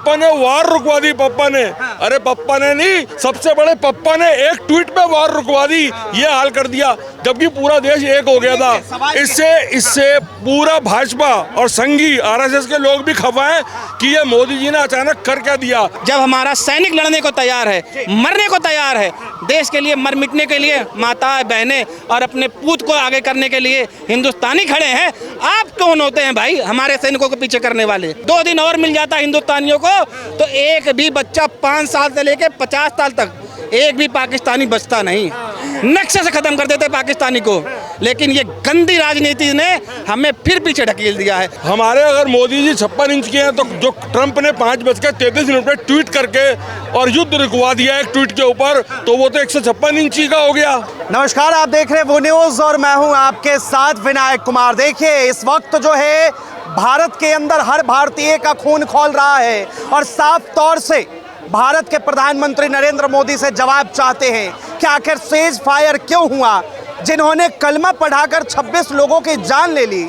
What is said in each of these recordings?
पप्पा ने वार रुकवा दी, पप्पा ने। अरे पप्पा ने नहीं, सबसे बड़े पप्पा ने एक ट्वीट पे वार रुकवा दी, ये हाल कर दिया, जबकि पूरा देश एक हो गया था। इससे पूरा भाजपा और संघी आरएसएस के लोग भी खफा है कि ये मोदी जी ने अचानक कर क्या दिया। जब हमारा सैनिक लड़ने को तैयार है, मरने को तैयार है, देश के लिए मर मिटने के लिए, माताएं बहनें और अपने पूत को आगे करने के लिए हिंदुस्तानी खड़े हैं, आप कौन होते हैं भाई हमारे सैनिकों को पीछे करने वाले? 2 दिन और मिल जाता हिंदुस्तानियों को तो एक भी बच्चा 5 साल से लेकर 50 साल तक एक भी पाकिस्तानी बचता नहीं, नक्शे से खत्म कर देते पाकिस्तानी को। लेकिन ये गंदी राजनीति ने हमें फिर पीछे ढकेल दिया है। हमारे अगर मोदी जी 56 इंच के हैं तो जो ट्रंप ने 5:33 पे ट्वीट करके और युद्ध रुकवा दिया एक ट्वीट के ऊपर, तो वो तो 156 इंची का हो गया। नमस्कार, आप देख रहे हैं वो न्यूज़ और मैं हूं आपके साथ विनायक कुमार। देखिए, इस वक्त जो है भारत के अंदर हर भारतीय का खून खौल रहा है और साफ तौर से भारत के प्रधानमंत्री नरेंद्र मोदी से जवाब चाहते हैं कि आखिर सीज फायर क्यों हुआ। जिन्होंने कलमा पढ़ाकर 26 लोगों की जान ले ली,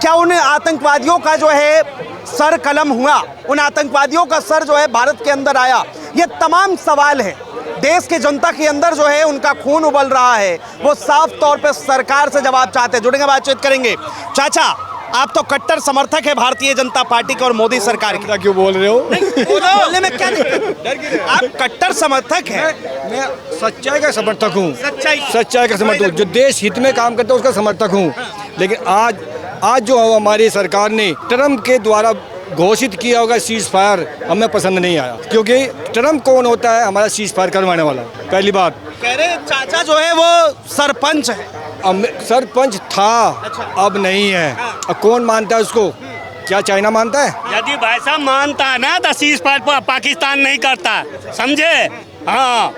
क्या उन आतंकवादियों का जो है सर कलम हुआ? उन आतंकवादियों का सर जो है भारत के अंदर आया? ये तमाम सवाल हैं। देश की जनता के अंदर जो है उनका खून उबल रहा है, वो साफ तौर पे सरकार से जवाब चाहते हैं। जुड़ेंगे, बातचीत करेंगे। चाचा, आप तो कट्टर समर्थक है भारतीय जनता पार्टी के और मोदी सरकार के। क्यों बोल रहे हो? बोलने में क्या दिक्कत? आप कट्टर समर्थक हैं। मैं सच्चाई का समर्थक हूँ, सच्चाई का समर्थक हूँ, जो देश हित में काम करता है उसका समर्थक हूँ। लेकिन आज जो हमारी सरकार ने ट्रम्प के द्वारा घोषित किया होगा सीज फायर, हमें पसंद नहीं आया, क्योंकि ट्रम्प कौन होता है हमारा सीज फायर करवाने वाला? पहली बात। कह रहे चाचा जो है वो सरपंच है। सरपंच था, अब नहीं है। अब कौन मानता है उसको? क्या चाइना मानता है? यदि वैसा मानता है ना तो सीज फायर पाकिस्तान नहीं करता, समझे? हाँ,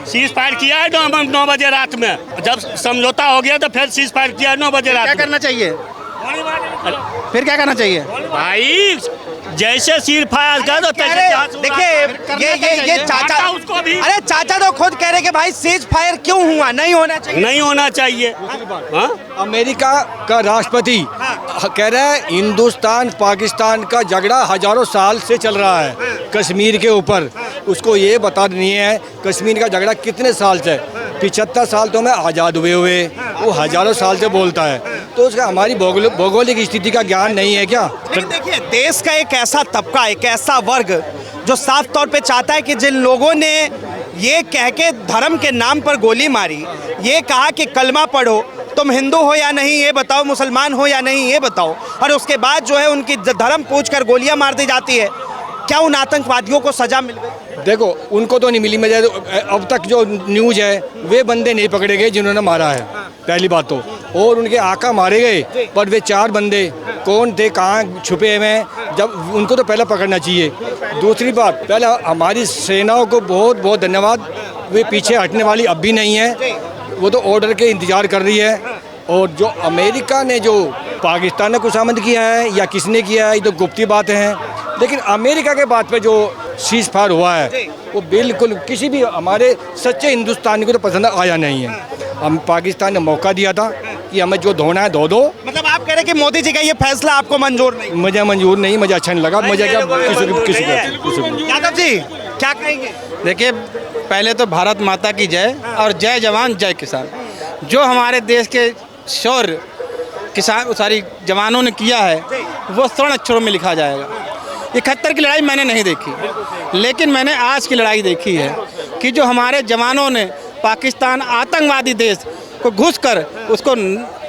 सीज फायर किया है 9 बजे रात में, जब समझौता हो गया तो फिर सीज फायर किया 9 बजे रात में। क्या करना चाहिए? फिर क्या करना चाहिए भाई? जैसे सीज फायर कर दो। देखिए ये चाचा उसको भी, अरे चाचा तो खुद कह रहे कि भाई सीज फायर क्यों हुआ? नहीं होना चाहिए, नहीं होना चाहिए। हाँ? अमेरिका का राष्ट्रपति कह रहा है हिंदुस्तान पाकिस्तान का झगड़ा हजारों साल से चल रहा है कश्मीर के ऊपर। उसको ये बता नहीं है कश्मीर का झगड़ा कितने साल से, 75 साल तो हमें आज़ाद हुए वो हजारों साल से बोलता है। तो उसका हमारी भौगोलिक स्थिति का ज्ञान नहीं है क्या? देखिए, देश का एक ऐसा तबका, एक ऐसा वर्ग जो साफ तौर पे चाहता है कि जिन लोगों ने ये कह के धर्म के नाम पर गोली मारी, ये कहा कि कलमा पढ़ो, तुम हिंदू हो या नहीं ये बताओ, मुसलमान हो या नहीं ये बताओ, और उसके बाद जो है उनकी धर्म पूछकर गोलियां मार दी जाती है, क्या उन आतंकवादियों को सजा मिल गई? देखो, उनको तो नहीं मिली। मैं अब तक जो न्यूज़ है वे बंदे नहीं पकड़े गए जिन्होंने मारा है, पहली बात तो। और उनके आका मारे गए, पर वे 4 बंदे कौन थे, कहाँ छुपे हुए हैं, जब उनको तो पहले पकड़ना चाहिए। दूसरी बात, पहले हमारी सेनाओं को बहुत बहुत धन्यवाद, वे पीछे हटने वाली अब भी नहीं है, वो तो ऑर्डर के इंतज़ार कर रही है। और जो अमेरिका ने जो पाकिस्तान ने खुशामद किया है या किसने किया है, ये तो गुप्ती बातें हैं। लेकिन अमेरिका के बात पे जो सीज फायर हुआ है वो बिल्कुल किसी भी हमारे सच्चे हिंदुस्तानी को तो पसंद आया नहीं है। हम पाकिस्तान ने मौका दिया था कि हमें जो धोना है धो दो। मतलब आप कह रहे कि मोदी जी का ये फैसला आपको मंजूर नहीं? मुझे मंजूर नहीं, मुझे अच्छा नहीं लगा। मुझे क्या किसी को। यादव जी क्या कहेंगे? देखिए, पहले तो भारत माता की जय और जय जवान जय किसान। जो हमारे देश के शौर्य किसान सारी जवानों ने किया है वो स्वर्ण अक्षरों में लिखा जाएगा। 71 की लड़ाई मैंने नहीं देखी, लेकिन मैंने आज की लड़ाई देखी है कि जो हमारे जवानों ने पाकिस्तान आतंकवादी देश को घुसकर उसको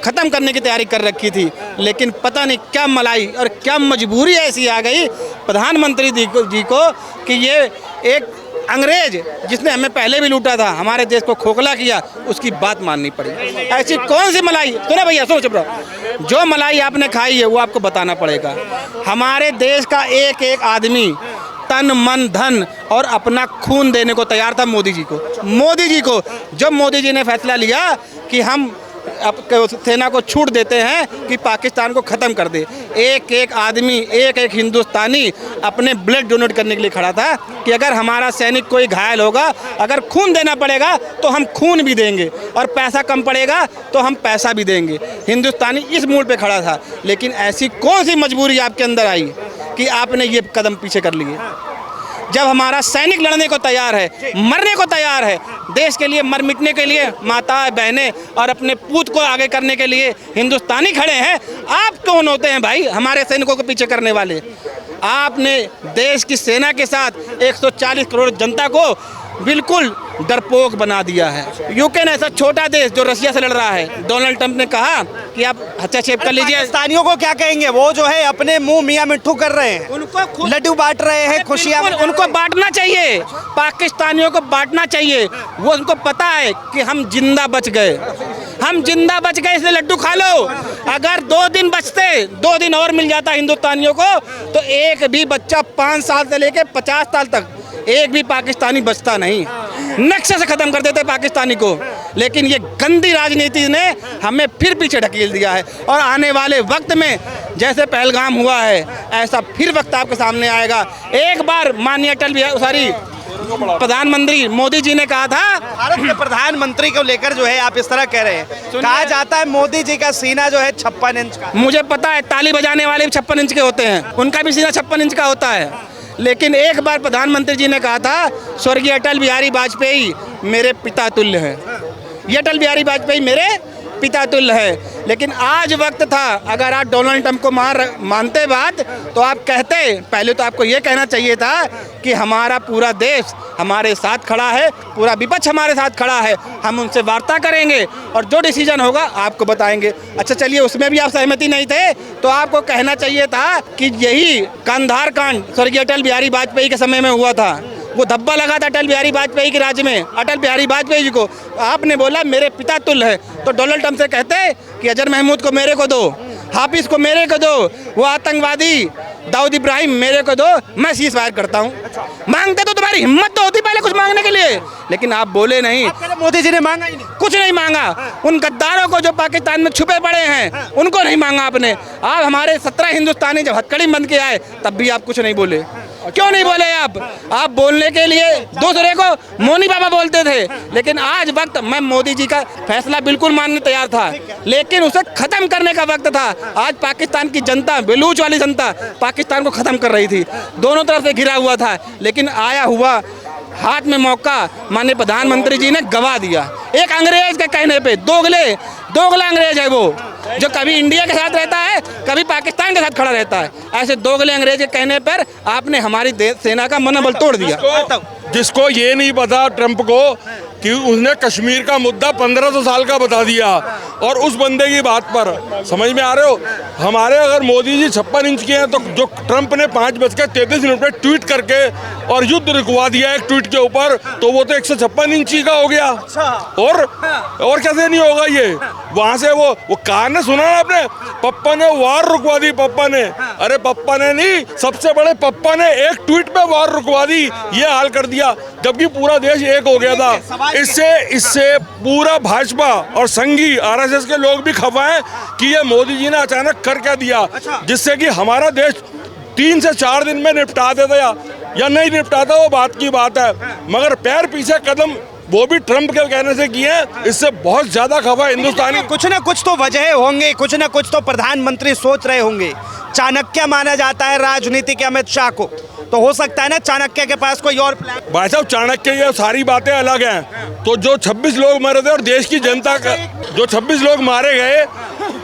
ख़त्म करने की तैयारी कर रखी थी, लेकिन पता नहीं क्या मलाई और क्या मजबूरी ऐसी आ गई प्रधानमंत्री जी को कि ये एक अंग्रेज जिसने हमें पहले भी लूटा था, हमारे देश को खोखला किया, उसकी बात माननी पड़ी। ऐसी कौन सी मलाई? सुनो भैया, सुनो, चुप रहो। जो मलाई आपने खाई है वो आपको बताना पड़ेगा। हमारे देश का एक एक आदमी तन मन धन और अपना खून देने को तैयार था मोदी जी को। जब मोदी जी ने फैसला लिया कि हम सेना को छूट देते हैं कि पाकिस्तान को ख़त्म कर दे, एक एक आदमी, एक एक हिंदुस्तानी अपने ब्लड डोनेट करने के लिए खड़ा था कि अगर हमारा सैनिक कोई घायल होगा, अगर खून देना पड़ेगा तो हम खून भी देंगे, और पैसा कम पड़ेगा तो हम पैसा भी देंगे। हिंदुस्तानी इस मूड पे खड़ा था। लेकिन ऐसी कौन सी मजबूरी आपके अंदर आई कि आपने ये कदम पीछे कर लिए। जब हमारा सैनिक लड़ने को तैयार है, मरने को तैयार है, देश के लिए मर मिटने के लिए माताएं बहनें और अपने पूत को आगे करने के लिए हिंदुस्तानी खड़े हैं, आप कौन होते हैं भाई हमारे सैनिकों को पीछे करने वाले? आपने देश की सेना के साथ 140 करोड़ जनता को बिल्कुल डरपोक बना दिया है। यूक्रेन ऐसा छोटा देश जो रशिया से लड़ रहा है, डोनाल्ड ट्रंप ने कहा कि आप हस्तक्षेप कर लीजिए। पाकिस्तानियों को क्या कहेंगे? वो जो है अपने मुंह मियां मिट्ठू कर रहे हैं, उनको लड्डू बांट रहे हैं, खुशियां उनको बांटना चाहिए, पाकिस्तानियों को बांटना चाहिए। वो उनको पता है कि हम जिंदा बच गए, हम जिंदा बच गए, इसलिए लड्डू खा लो। अगर 2 दिन बचते, 2 दिन और मिल जाता हिंदुस्तानियों को, तो एक भी बच्चा 5 साल से लेकर 50 साल तक एक भी पाकिस्तानी बचता नहीं, नक्शे से खत्म कर देते पाकिस्तानी को। लेकिन ये गंदी राजनीति ने हमें फिर पीछे ढकेल दिया है, और आने वाले वक्त में जैसे पहलगाम हुआ है, ऐसा फिर वक्त आपके सामने आएगा। एक बार माननीय प्रधानमंत्री मोदी जी ने कहा था, भारत के प्रधानमंत्री को लेकर जो है आप इस तरह कह रहे हैं, कहा जाता है मोदी जी का सीना जो है 56 इंच का। मुझे पता है ताली बजाने वाले भी 56 इंच के होते हैं, उनका भी सीना 56 इंच का होता है। लेकिन एक बार प्रधानमंत्री जी ने कहा था, स्वर्गीय अटल बिहारी वाजपेयी मेरे पिता तुल्य हैं, ये अटल बिहारी वाजपेयी मेरे पिता तुल्य है। लेकिन आज वक्त था, अगर आप डोनाल्ड ट्रंप को मानते बात, तो आप कहते, पहले तो आपको ये कहना चाहिए था कि हमारा पूरा देश हमारे साथ खड़ा है, पूरा विपक्ष हमारे साथ खड़ा है, हम उनसे वार्ता करेंगे और जो डिसीजन होगा आपको बताएंगे। अच्छा चलिए, उसमें भी आप सहमति नहीं थे, तो आपको कहना चाहिए था कि यही कंधार कांड स्वर्गीय अटल बिहारी वाजपेयी के समय में हुआ था, वो धब्बा लगा था अटल बिहारी वाजपेयी के राज्य में, अटल बिहारी वाजपेयी जी को आपने बोला मेरे पिता तुल्य है, तो डोनाल्ड ट्रंप से कहते कि अजहर महमूद को मेरे को दो, हाफिज को मेरे को दो, वो आतंकवादी दाऊद इब्राहिम मेरे को दो, मैं सीज फायर करता हूँ। मांगते तो तुम्हारी हिम्मत तो होती पहले कुछ मांगने के लिए, लेकिन आप बोले नहीं। मोदी जी ने मांगा ही नहीं, कुछ नहीं मांगा। उन गद्दारों को जो पाकिस्तान में छुपे पड़े हैं, उनको नहीं मांगा आपने। आप हमारे 17 हिंदुस्तानी जब हथकड़ी बंद के आए, तब भी आप कुछ नहीं बोले। क्यों नहीं बोले आप बोलने के लिए दूसरे को मोनी बाबा बोलते थे, लेकिन आज वक्त, मैं मोदी जी का फैसला बिल्कुल मानने तैयार था, लेकिन उसे खत्म करने का वक्त था। आज पाकिस्तान की जनता, बलूच वाली जनता पाकिस्तान को खत्म कर रही थी, दोनों तरफ से घिरा हुआ था, लेकिन आया हुआ हाथ में मौका माननीय प्रधानमंत्री जी ने गवा दिया। एक अंग्रेज के कहने पे, दोगला अंग्रेज है वो, जो कभी इंडिया के साथ रहता है, कभी पाकिस्तान के साथ खड़ा रहता है। ऐसे दोगले अंग्रेज के कहने पर आपने हमारी सेना का मनोबल तोड़ दिया। जिसको ये नहीं पता ट्रंप को कि उसने कश्मीर का मुद्दा 1500 साल का बता दिया, और उस बंदे की बात पर समझ में आ रहे हो, हमारे अगर मोदी जी 56 इंच के हैं, तो जो ट्रंप ने 5:33 में ट्वीट करके और युद्ध रुकवा दिया एक ट्वीट के ऊपर, तो वो तो 156 इंची का हो गया। और कैसे नहीं होगा ये? वहां से वो कार ने सुना ना आपने, पप्पा ने वार रुकवा दी, पप्पा ने, अरे पप्पा ने नहीं, सबसे बड़े पप्पा ने एक ट्वीट पे वार रुकवा दी, ये हाल कर दिया, जबकि पूरा देश एक हो गया था। इससे पूरा भाजपा और संघी आरएसएस के लोग भी खफा हैं कि ये मोदी जी ने अचानक कर क्या दिया, जिससे कि हमारा देश 3 से 4 दिन में निपटा देता या नहीं निपटाता, वो बात की बात है, मगर पैर पीछे कदम वो भी ट्रंप के कहने से किए हैं। इससे बहुत ज्यादा खफा हिंदुस्तानी। कुछ ना कुछ तो वजह होंगे, कुछ ना कुछ तो प्रधानमंत्री सोच रहे होंगे। चाणक्य माना जाता है राजनीति के अमित शाह को, तो हो सकता है ना चाणक्य के पास कोई और प्लान। भाई साहब, चाणक्य ये सारी बातें अलग हैं, तो जो 26 लोग मरे थे और देश की जनता का जो 26 लोग मारे गए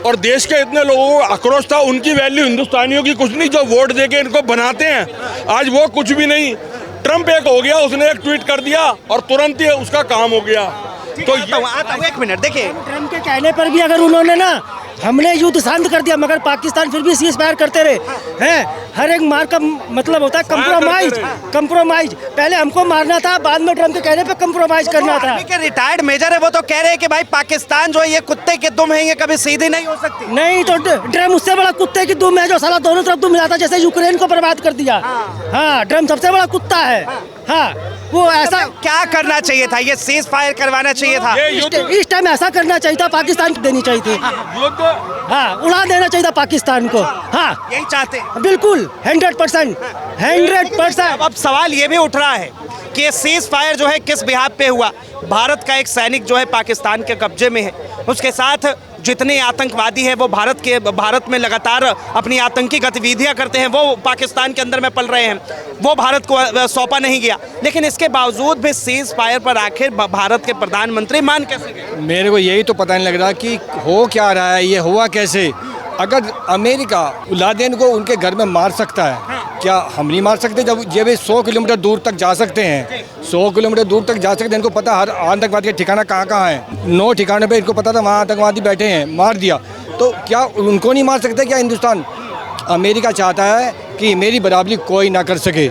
और देश के इतने लोगों को आक्रोश था, उनकी वैल्यू हिंदुस्तानियों की कुछ नहीं, जो वोट देके इनको बनाते हैं, आज वो कुछ भी नहीं। ट्रंप एक हो गया, उसने एक ट्वीट कर दिया और तुरंत ही उसका काम हो गया। तो आता हूँ, 1 मिनट देखिए, ट्रंप के कहने पर भी अगर उन्होंने ना हमने युद्ध शांत कर दिया, मगर पाकिस्तान फिर भी सीज फायर करते रहे हैं। हर एक मार का मतलब होता है कंप्रोमाइज। पहले हमको मारना था, बाद में ट्रंप के कहने पे कंप्रोमाइज करना था। रिटायर्ड मेजर है, वो तो कह रहे हैं कि भाई पाकिस्तान जो है ये कुत्ते की दुम है, ये कभी सीधी नहीं हो सकती। नहीं तो ट्रंप उससे बड़ा कुत्ते की दुम है, जो साला दोनों तरफ दुम जाता, जैसे यूक्रेन को बर्बाद कर दिया। हाँ, ट्रंप सबसे बड़ा कुत्ता है। हाँ, वो ऐसा क्या करना चाहिए था? ये सीज फायर करवाना चाहिए था, इस टाइम ऐसा करना चाहिए था, पाकिस्तान को देनी चाहिए थी। हाँ, उड़ा देना चाहिए था पाकिस्तान को। हाँ, यही चाहते, बिल्कुल 100%। अब सवाल ये भी उठ रहा है कि ये सीज फायर जो है किस बिहाफ पे हुआ? भारत का एक सैनिक जो है पाकिस्तान के कब्जे में है, उसके साथ जितने आतंकवादी हैं वो भारत में लगातार अपनी आतंकी गतिविधियां करते हैं, वो पाकिस्तान के अंदर में पल रहे हैं, वो भारत को सौंपा नहीं गया। लेकिन इसके बावजूद भी सीज फायर पर आखिर भारत के प्रधानमंत्री मान कैसे गए? मेरे को यही तो पता नहीं लग रहा कि हो क्या रहा है, ये हुआ कैसे। अगर अमेरिका लादेन को उनके घर में मार सकता है, क्या हम नहीं मार सकते? जब वे 100 किलोमीटर दूर तक जा सकते हैं, 100 किलोमीटर दूर तक जा सकते हैं, इनको पता हर आतंकवादी का ठिकाना कहाँ कहाँ है। 9 ठिकाने पे इनको पता था वहाँ आतंकवादी बैठे हैं, मार दिया। तो क्या उनको नहीं मार सकते क्या हिंदुस्तान? अमेरिका चाहता है कि मेरी बराबरी कोई ना कर सके,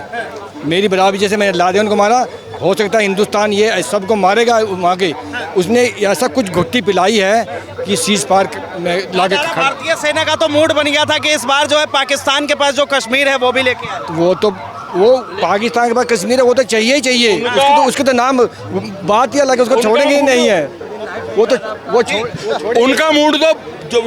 मेरी बराबरी जैसे मैंने लादेन को मारा, हो सकता है हिंदुस्तान ये सबको मारेगा वहाँ के। उसने ऐसा कुछ घुट्टी पिलाई है कि सीज फायर में लाके भारतीय सेना का तो मूड बन गया था कि इस बार जो है पाकिस्तान के पास जो कश्मीर है वो भी लेके आए। वो पाकिस्तान के पास कश्मीर है, वो तो चाहिए ही चाहिए। उसके तो नाम बात ही अलग है, उसको छोड़ेंगे ही नहीं है। वो तो उनका मूड तो